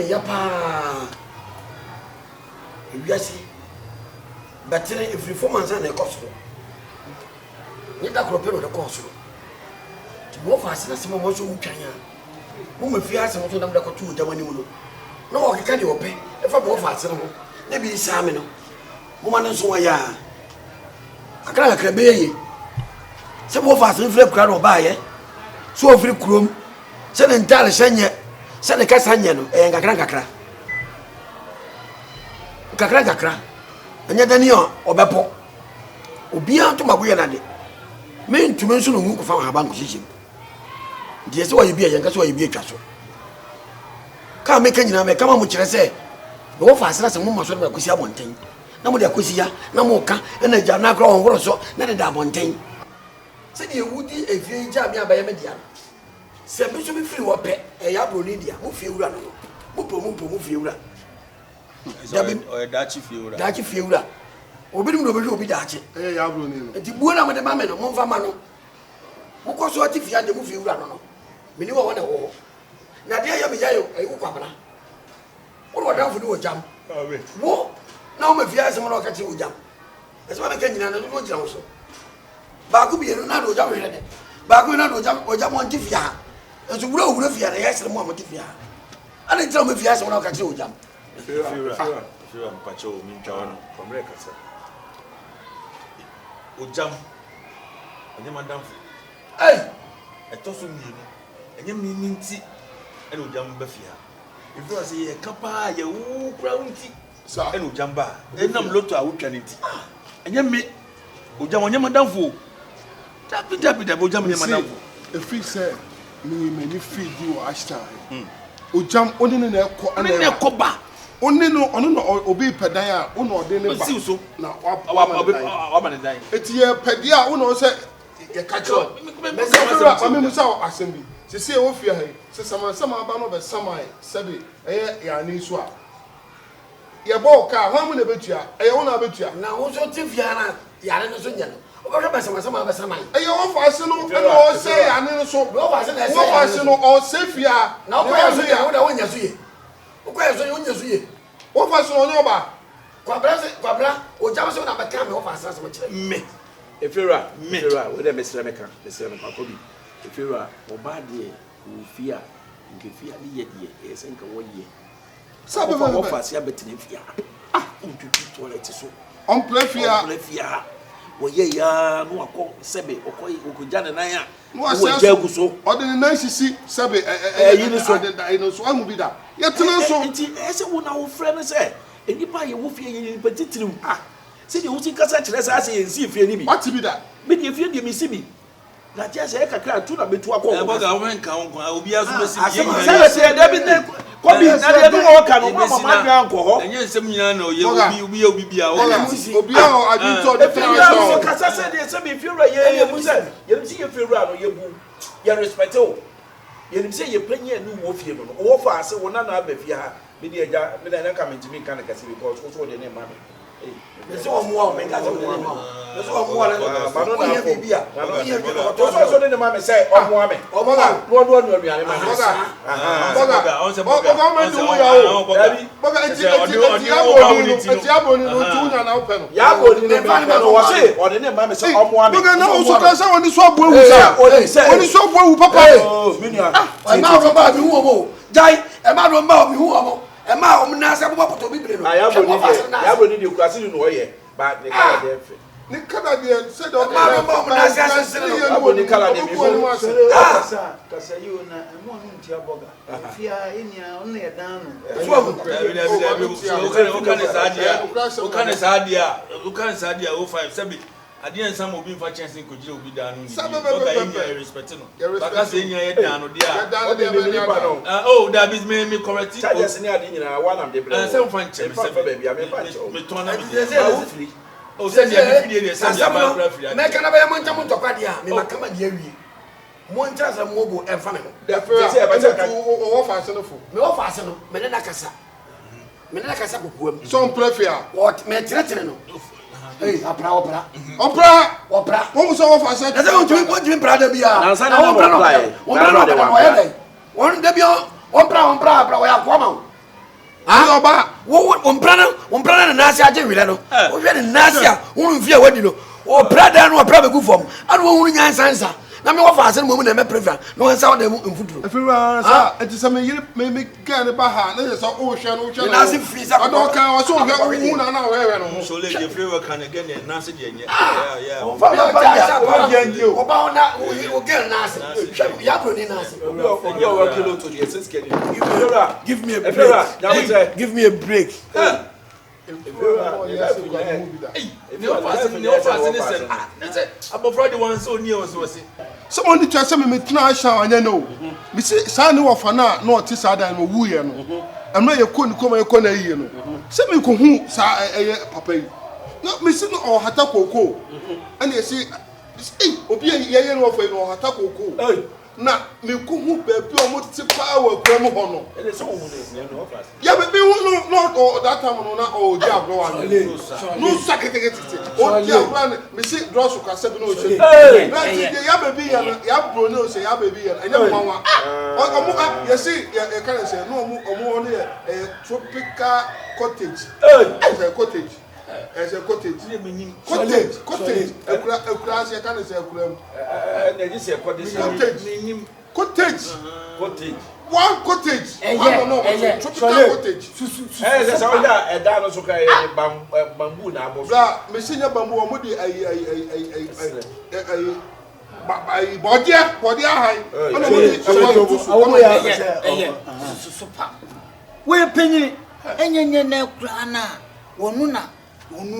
me yapa. You see, but if you 4 months and a cost, you don't prepare the cost. To go fast, that's more so Kenya. Whom if you ask them to them, the two Germany. No, I can't pay. If I go fast, maybe Samino. Woman and so ya. I can't be. Some of us in flip crowd or buy, so free chrome. Send entire Sanya, send a Cassanian and a cracker. Kakra, and yet any or Bepo. Obia to my way and I mean to mention a book from her bank position. Yes, why you be a young castle, you be a castle. Can't make any name, come on, which I say. No fast as a woman should have Kusia one thing. No more Kusia, no more can, and a Jana grow on so, not a dab one thing. Said you would if you jam by a median. Say, we should be free or pet, a Yabronidia, move you run. Move you run. Or a Dutchy Fiora. Dutchy Fiora. Obedient will be Dutchy. Eh, Yabroni. The Buona with the Mamma, Monfamano. Who was what if you had the movie run? We knew one of all. Now, dear Yabijayo, a Ukabana. What would I do a jump? What? Now, my fears and more catching jump. That's what I can do. And also. Baku be another jump. Baku another jump or jump on Tifia. As a row of Fia, I asked the moment Tifia. I didn't tell me if you asked one of catching jump. Sure, Pacho, Minjan, from Recassa. OGYAM, and your madam. Hey, I told you, and you mean tea, and OGYAM Buffia. If you are say a capa, you crown tea, and OGYAM, then I'm lot to our canity. And you meet OGYAM on your madam fool. Tap it, OGYAM, your madam. If we say, me, may feed you Ashtar. OGYAM only in a coba. Only no, obey Padaya, uno de Nebuso. Now, it's your Padia, uno said, a catcher. I mean, so assembly. To see off your head, says some about over some Sabi, Yaniswa. Your ball car, how many bet you? I own a bet you. Now, also Tifiana, Yana Sunyan. Over some of some. I own Fasino, and all say, I know so. No, I say, or Safia. Now, when you see. What was on your bar? Quabra, or Johnson, I became of us as much. Me. If you're a mirror with a Mr. Mecca, the same Pacobi. If you're a bad who fear, you fear the year, yes, and 1 year. Some of us are betting if you are. Toilet so. On play fear. Well, yeah, no, I call Sebe or Kojan and I. What's so? Or the nice see Sebe, I know so I will be that. Yet, so, as a one our friend said, and you buy a woofy in particular. Ah, see you see Cassette, as I say, and see if you need what to be that. Maybe if you give me see me. That just a crack to be to a call. I will be as I said, Kobi, na dey do o ka no ma ma alcohol. Enye nsem nyina na oye obi bia o. Obi a adwinto de fira so. Kasa say dey say be fira ye mu say. Ye nim say ye fira no ye bu. Ye respect o. Ye nim say ye panye no wo fie no. O fa ase wo na aba fie ha. Me dey eja me na ka mentimi kan kase because so dey na ma me. Ese o mu a me ka se mo ma. Ese o mu a ba no na fo bia. To so dey na ma me say o mu a me. O mo ga no aduane ma. Boga on se boga government do ya o boga enti aboni no tunya na ope no ya aboni ne ma no wo se o de ne ma me se o mo ame boga na o so ka se woni so abu ewu sa woni so abu ewu papa o minia e ma ro ba mi hu omo jai e ma ro ba mi hu omo e ma o na se bo poto bibre no ya aboni de kurase no ye ba ne ka de fe ni kada de se do ma ro ba na se se aboni kala de mi kasa you na mo no ntia boga fia enia on na dan no so o kan sadia o 5 sabi ade en sam obi fa chance ko jire obi dan no ni boga enia respect no baka se enia ye dan no dia oh that is me correct charges ni ade nyina one am de blame say fa nche me fa baby me ton na me o se dia bi fie se dia ba fra fie me kana ba ya moncha mo tokwa dia me makama dia wie moncha za mobo e fa me the first say ba ka o fa se no fo me o fa se no me na kasa kokuam so prefia what me tretre no eh opra wo so wo fa se na se won tumi brada bia na sa na wo apply wo da bi opra wo ya kwama Ah, oba. Wo mprana na nasi aje wile no. Wo hwe ne nasi a wo mfie wadi no. O brada no pra be gu fom. Anu wo hunu nyan sansa. Na me wo fa ase no mo na me prefer. No wansa wo dem mfuduro. Efira sa eti se me yire me ga ne ba ha na so o hwe no hwe no. Nasi freezer. Ado kan o so hwe hu na wewe no. So le Efira kan again nasi de enye. Yeah. O ba ona o girl nasi. Ya BRONI nasi. Give me a break. Give me a break. Someone tell me try show anya no. Me say sa ne wo fa na no ti sa dan no wu ye no. Amna ye ko ni ko ma ko na yi no. Se me ko hu sa papa yi. No me say no o hata koko. Ana ye say obi ye no fa no hata koko. Na me ko hu ba bi o mo ti pa wa kwa mo ho no. Ele so hu ne no office. Ya be no that time no na o di agro wa no sakete o di agro me see draw so ka se bi no che ya baby ya BRONI o se ya baby ya enya mo wa o mo ya see ya kan se no o no tropical cottage cottage as a cottage ekura se kan se ekura na ji se cottage one cottage. Tropical cottage. That's how that no so kai bamboo na abo. Bra, me senior bamboo o mo di body high. Ono ya super. We penyi enyenye na kura na wonu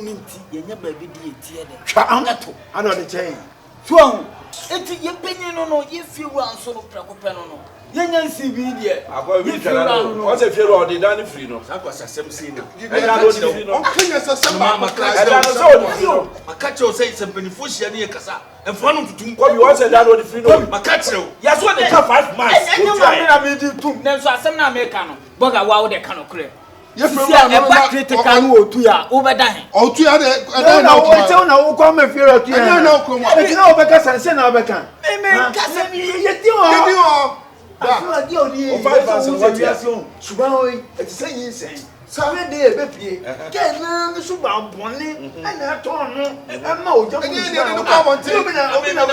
ni nti yenye ba bi di etie de. Twa anto. Ana de chain. So eti ye penyi no ye fi wa nso no prakope no. Yenyan CB die. Akwa bi tara no. O se fiero o de dan free no. Akwa sasem si no. E da do free no. On kenya sasem ba e da no so o free no. Makache o say sempanifo hia ne kasa. Emfa no tutum ko bi o se da do free no. Makache o. Ya so de ka 5 months. Enye ma na me di tum. Na so asem na me ka no. Boga wa wo de ka no kure. Ye fira no ba critical no otu ya. Wo be dan. Otu ya de na wo te na wo kwa me fira otu ya. Enye na ko mo. Eti na wo be ka sanse na wo be kan. Me kasa mi ye ti o. Ye ti o. Afura di oni. O 5% what you so. Suban o eti se yin sen. Sabe de e be pie. Ke na ni suban bonni. Ana to no. E ma o jamu. Enye ni no ko mo ti. Obi na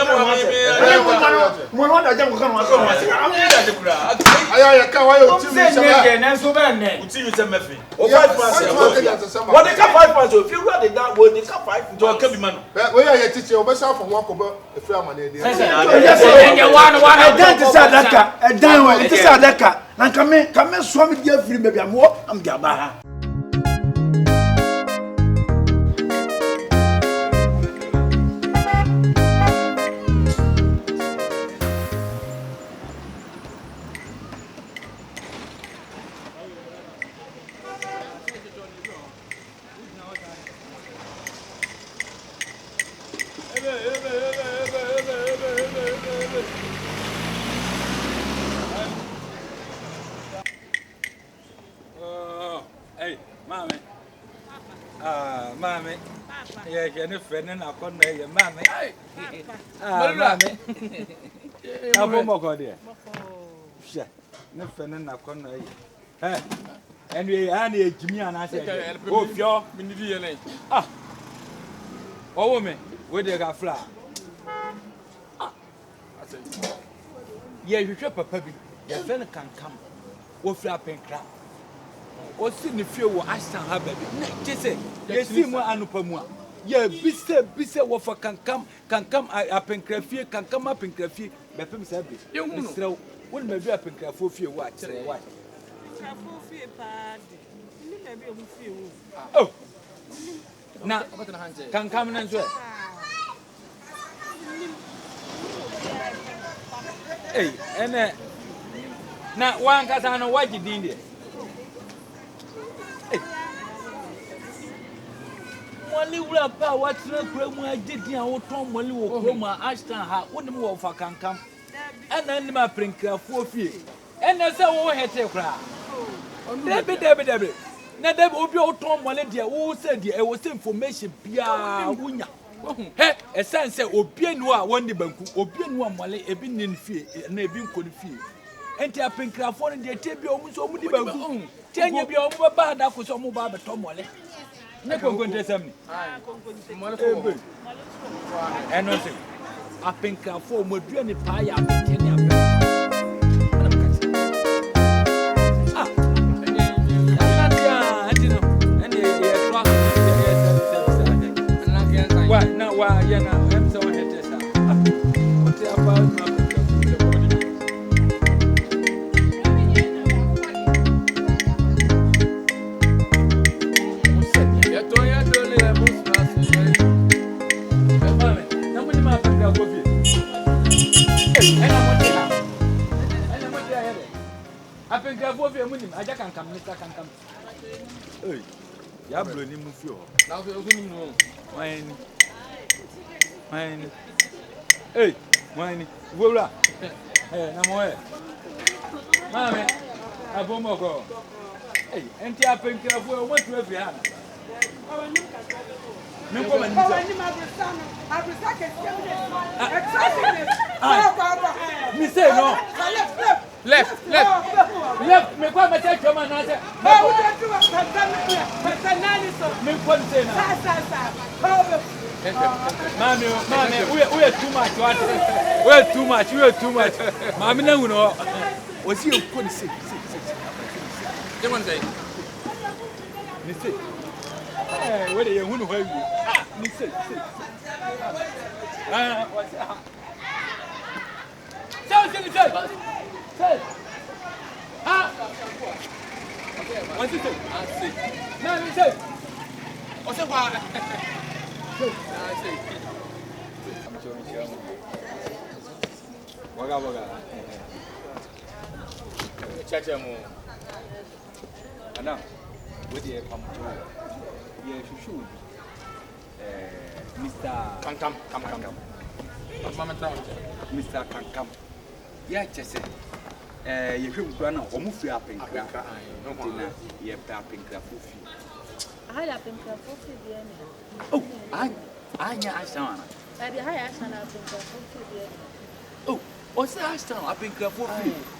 mo no da jamu kan wa so. Aya ka wa yo ti mi se ba. Se ne so ba ne. Uti mi se mefi. O 5%. What they ka 5%? If you run it down, what they ka 5%? To ka bi ma no. We ya ye teacher, o be sa for one ko ba e fi amane de. Enye one Edan ti sa daka. Edan wa ti sa daka. Na kame so mi dia firi me bia mo am dia ba ha. Mami. Yeah, can you friend and I can't make your mammy? Mammy. I'm a mock on there. No friend and I can't make it. And we are near Jimmy and I said, oh, your minute. Ah, oh, woman, where they got flour. Yeah, you shop a puppy. Your friend can come. Or flap and crap. O si ni fie wo ashan ha baby na kese ye si mu anupa mu a ye bise wo fa kankam apenkrafie kankam apenkrafie be pem sa be ye hu no srew wo ni ma bi apenkrafo fie wo a kire wa apenkrafo fie pa de ni na bi o mu fie wo oh na kankam na nso eh ene na wan kasa no waji din de Mali wura pa wa tire kura mu agedi a wo ton mali wo kura mu ashtan ha wonim wo fa kankam ana ni ma prinkrafo fie ena se wo hete kura debe na debe obi o ton mali de wo se de e wo se information bia wunya he esense obi enu a woni banku obi enu a mali ebi nin fie na ebi nkoni fie enti a prinkrafo ne de te bia o mu so mu di banku Tenye bi o mo ba da ko so mo ba beto mole. Ne ko ngonte ni. Mole fo. Eno se. Apenka fo mo dua ni pa ya betene abe. Why, yeah, now I'm so happy. What's about my I think I will be a minimum. I can come, Mr. Can come. Hey, you have BRONI movie. Now we know. Mine. Hey, mine. Voila. Hey, no more. Mammy, I won't go. Hey, and I think I will want to have you. No woman. Me say no. Left. Me go me take your man answer. Mommy, we are too much. We are too much. Mommy, no, no. Was you couldn't say? Come on, say. Me say. Hey, where are you? Who are you? Me say. What's that? Say. Ah. What's it say? No, me say. What's it? Waga. Chacha mo. Ana, what do you come to? Yeah, shushu. Mr. Kankam. Mr. Kankam. Yeah, just you should run a home free up in crack. No, you have up in crack. I have been careful. Oh, I saw. I be high as an apple. Oh, what's the last time I've been careful?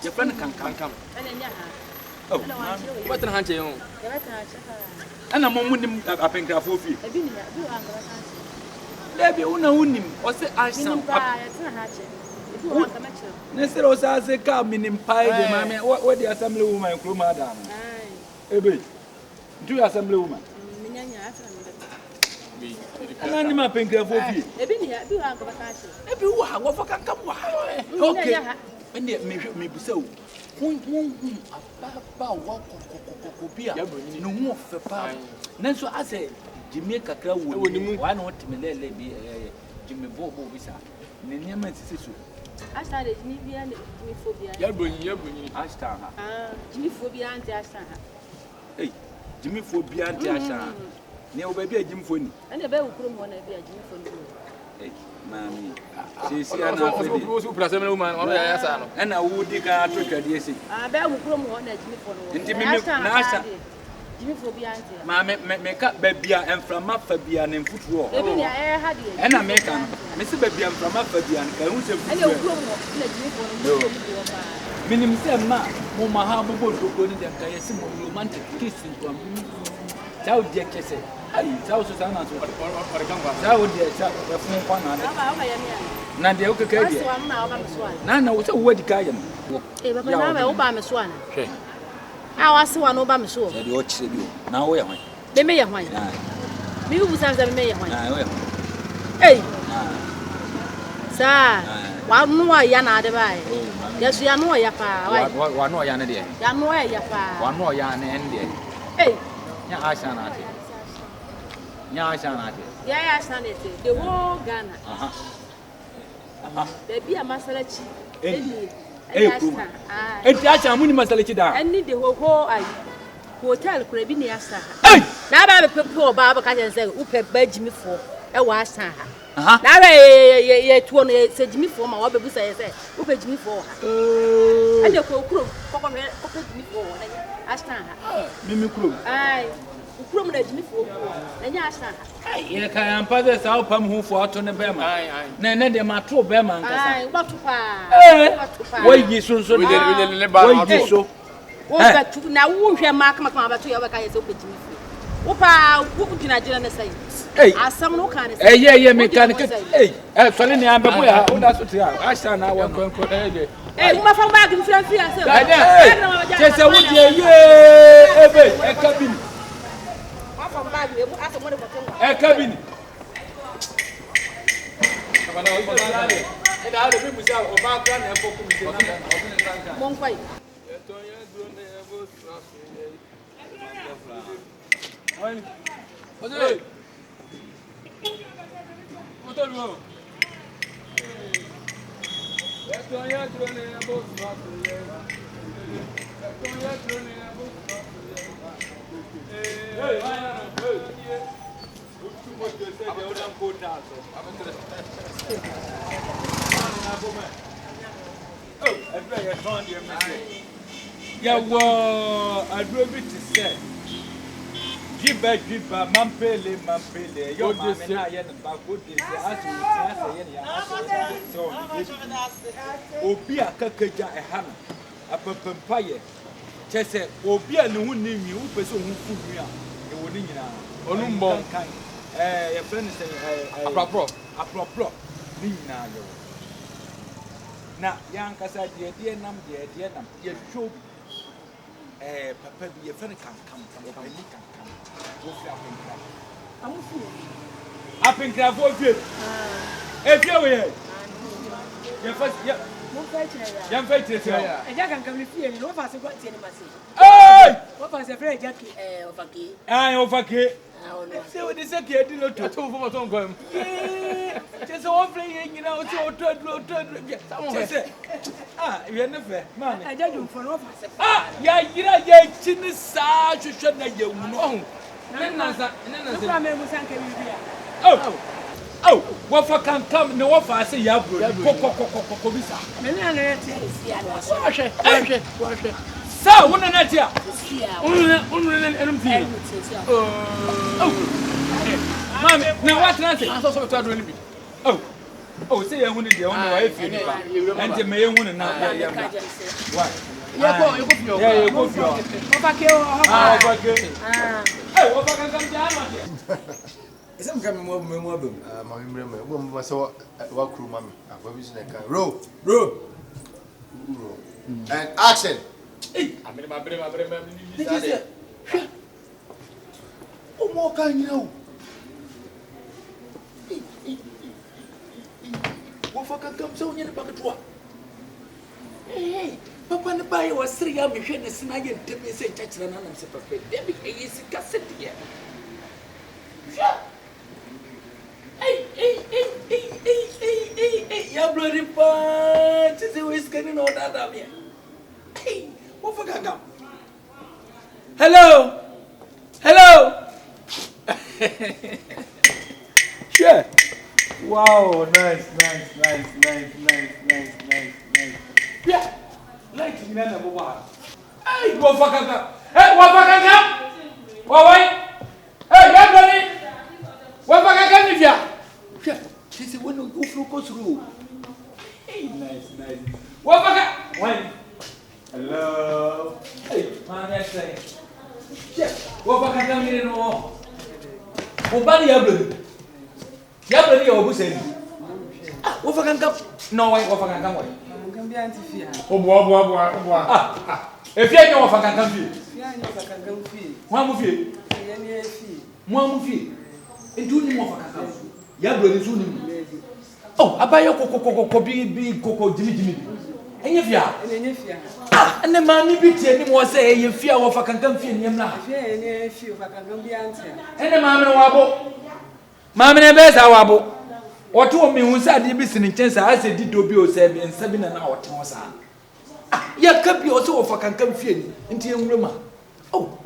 Your friend can come. And then Yaha. Oh, What a hunch you? and I'm on him up in careful. I've been here. There be one what's the ice? Instead of as a car minim pie, mammy, what the assembly woman, crew madam? Ebe, do you assembly woman? And I'm up in careful. Okay, and yet maybe so. No more for power. Nanso I say, Jimmy Kakra would why not be Jimmy Bobo Visa? Name is I started Jimmy phobia. You're I start her. Jimmy phobia and Jasta. Hey, Jimmy phobia and Jasta. Near baby a Jim Phony. And the bell room when I be a Jim Phony. Hey, mammy. She's here now. And I would dig out to Cadiesi. I bear room one at Jimmy Phony. Jimmy phobia. Mammy, make up baby and from up Fabian and football. And I make a Mr. Baby and from up Fabian. Who's a minimum said, Ma, Mama, how we go to go in the Kayasim romantic kissing from Tell Jack, I say, I tell Susanna to Tell the phone one. Nadia, okay, Nana was a word Kayan. Obama Swan. I was one Obama show. Now we are. They may have mine. Me who sounds a mayor. Hey, sir, one more Yana divide. Yes, you are no Yapa. One more Yana, dear. Yanoa Yapa. One more Yana and dear. Hey, I shall not. Yeah, I stand it. The whole Ghana. There be a Masalachi. And that's a money Masalachida. And need the whole hotel Crabinia. Now I have a poor Baba can say, who paid by Jimmy for a was time. Now I said Jimmy for my baby says, who paid me for her. And the cook, me for Ashtan. Mimi Crew. Aye, who promised me for and Yastan. I can father help him who fought on the Bema. None de Matro Bema. Aye, what to pay? Why you so? wo betu na wo hwe ma kama ba to ya ba ka ye se obetimi fi wo pa wo gina na sai asam no kan say ye mechanic so ne am bebo ya o da so ti a na wo Enko mo ma fa bag mi fi say je se wo die ye ebe e cabin mo fa bag e mu asam mo de ko e cabin bana o bana le e da le bi mu sa o ba kwa na e ko ku mi se na mo nkwai Oi. Oto lu. Estoya drone na bo swa se. Estoya drone na bo swa se. Hey, hey. Otu mo te se de o dan ko da so. Oh, every year turn the message. ya wo adro bi ti se Jiba mampele yo ma me na ye na ba go de se aso ti ase ye ya so obi akakaja e ha no apapampa ye chese obi a ne hu ni nwi wo pese hu fu nwi a e wo ni nyina Onu mbon ye friend say apropro ni nyina yo na yankasa de nam ye show papa bi ye friend kan Apinkra for fie. Efie we ye. Ye first ye. Mo fa chira. Ye fa chira. Eja kan kam fie ni no fa se ko tie ni mase. Hey! Wo fa se frɛ eja ke ofake. Ofake. Se o de se ke di lo to fo mo to ngom. Je se o frɛ ye nyina o se o to je se. Ye ne fe. Man. Eja dum fo no fa se. Ya yira ye chini sa hwehwɛ na ye wu no. Nenansa. Ko me musan ke bibia. Oh, what for can come no offer say ya bro. Ko bisa. Me na na tie sia na so. Hwɛ. Sa wona na tia. Unu enum ti. Mami, na what na say? Aso so to adro ni bi. Oh, say ya hunu de on wa efi ni ba. Ante me ye hunu na ya ba. Why? You go fio. Yeah, you go fio. Ofake o. Ofake. Hey, what can come down? Is I'm coming more memorable. My memory, woman, so what crew, mammy, I've always like a row. And action. I mean, my brain, Oh, more can you know? What can come so near the bucket? Hey, Papa and the buyer was 3 years behind the snag and tell me, say, touch the name of the paper. There is a cassette here. Hey, ya bloody punch is always getting all that up here. Hey, what for Gagam? Hello. Sure. Wow, nice. Yeah, like you never what. Hey, what for Gagam? Hey, what for Gagam? Why? Hey, ya bloody. What for Gagam if ya? Yeah, she said when you go through. Hey, nice. What for Gagam? Why? Hello. Hey, man, that's right. Yeah, what for Gagam here no? Obani ya bloody. Ya bloody obu say. What for Gagam? No, why what for Gagam why? Kan bi antifia. Boa. If you know what for Gagam fie. Fia ni fa kan kan fie. Mo amu fie. Ye ni e fie. Mo amu fie. Entu ni mo for Gagam. Ya bloody so ni. Oh, abaye kokokoko bi koko jimi. Enye fia. Enye fia. Ene mami bi tie ni mo say ye fia wo fa Gagam fie nyem na. Fia ni e fie fa kan kan bi antia. Ene mami no wabo. Mami ne be sa wabo. Oto o mi hu sa de bi sini chensa ase di do bi o se bi nsa bi na na oto sa. Ya ka bi o se wo fa Gagam fie ni nti enwure ma. Oh.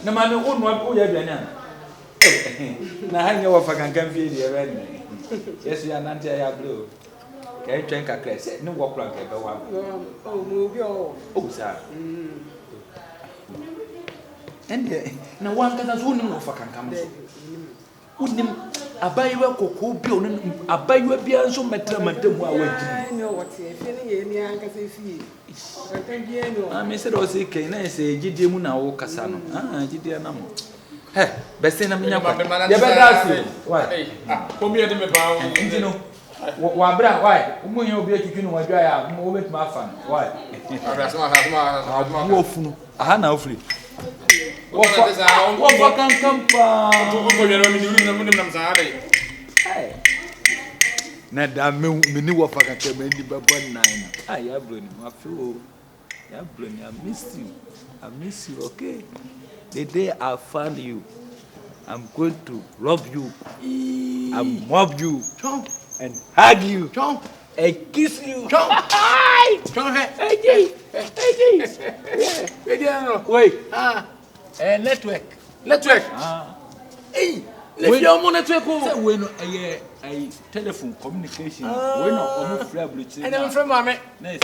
Na mami wo no o ya aduane ana. Na hanye wo fa Gagam fie di e re. Yes, you are not there, blue. Can you drink a glass? No walk like a one. Oh, move your. Oh, sir. And no one can as one of a can come. Wouldn't abayiwa koko bi onu abayiwa bi anso metra madamu a wajimi no what e fi ni ye ni anka se fi kan bi no me say do say ken na say gidie mu na wo kasa no gidie na mo he bese na menya kwa ye be dasi why ko mi ede me ba ndi no wa bra why umu ye obi atwitwi no wadwa ya mo betima afa no why abra sama wo funu aha na ofri wo kan pa ko yero mi ni na mun nam sa ade na da me ni wo faka ke me ndi baba nine ya broni ma feel ya broni I miss you okay the day I found you I'm going to rob you and mob you and hug you and kiss you wait network hey le fi omo network o say we no telephone communication we no omo free abluchi na free mama nice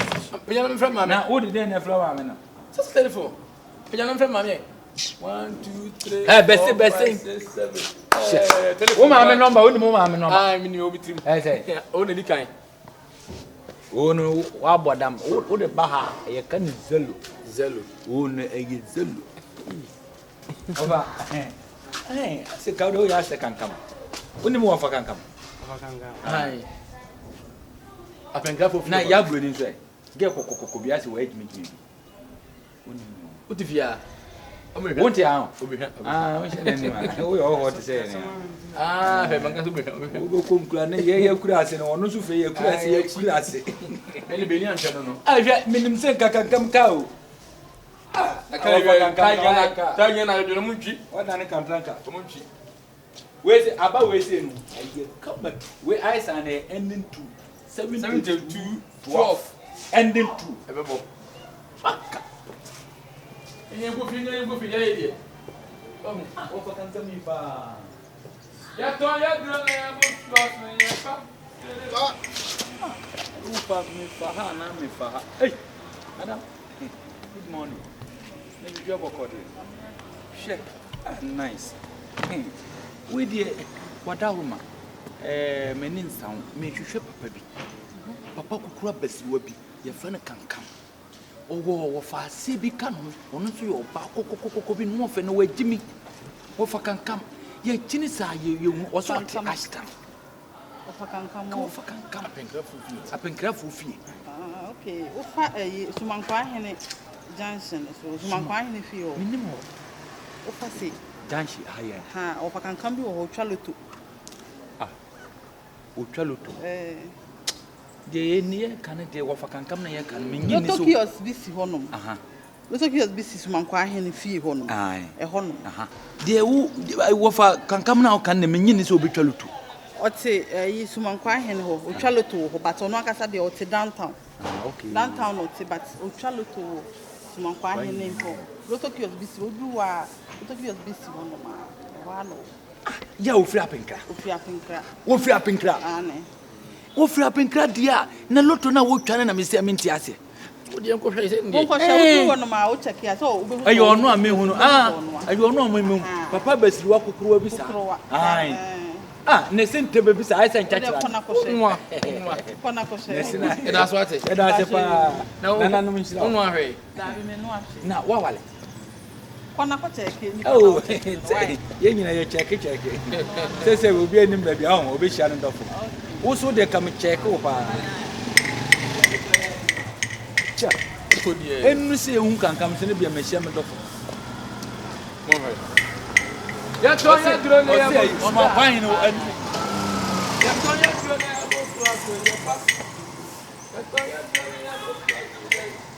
pe ya free mama na o de na free mama na say telephone pe ya free mama 1 2 3 best wo mama number wo ni mo mama number mi ni obi trim say o na di kan o no wa bodam o de ba ha ye kan zelo o no e zelo oba se ka do ya se kankam woni mo fa kankam ai apenga fo na ya bro ni so e ge kokoko bi ase wa ejimi bi woni o ti fia won't ya o we se ni ma o yo ho te se ni fe manga so be o ko kura ne ye kura ase no ono so fe ye kura ase ele beni ancha no hwɛ minim se kankam ka o ta na do mu ntwi wada ne kantranka mu ntwi we say aba we say no come back we eyes and ending to 72 12 ending to ebebo baka enye go fi ya ye o fa kankam ni ba ya to ya dro na ya mo plus na ya pa ufa mi fa na mi fa hey madam good morning maybe job record check nice we dey wadawuma menin sound me hwehwe papa bi papa kukura basiwa bi ye fa ne kankam wo fa se bi ka no ono so yo ba kokokoko bi no fe no wagimi wo fa kankam ye chini sa ye wo so ate ashtam wo fa kankam wo fa kankam apenkrafo fie okay wo fa sumankwa hene Johnson so sumankwa hene fie o minimo wo fa se janshi haya wo fa kankam bi wo twaloto o twaloto de nie kan de wo fa kankam na ye kan menyi ni so Tokios bi si honom Tokios bi si sumankwa hene fie honom honom de wo fa kankam na kan na menyi ni so obi twaloto ote yi sumankwa hene ho o twaloto ho but ono akasa de ote downtown okay downtown ote but o twaloto sumankwa hene ho Tokios bi si odu wa Tokios bi si honom wa no ya o free apenkra wo free apenkra ane wo free apenkra dia na loto na wo twane na me se amenti ase o de enko hwe se ndi ko hwe wo no ma o check ya so obehu ayo ono amehu no ayo ono amehu papa basiri wa kokoro bi sa ai ne sente be bi sa ai san chachira nwa nesina e da so ate pa na nanu nshira ono ahwe na wa wale kwana ko check ni oh ye nyina ye check se obi anim ba bia ho obi hia no dofo wo so de kam check wo pa cha ko die enu se hu kankam se ne bia ma hia me dofo mo he ya to ya dro ne ya o ma kwan no anu ya to ya dro ne ya mo so aso ya pa ya to ya dro ne ya mo so aso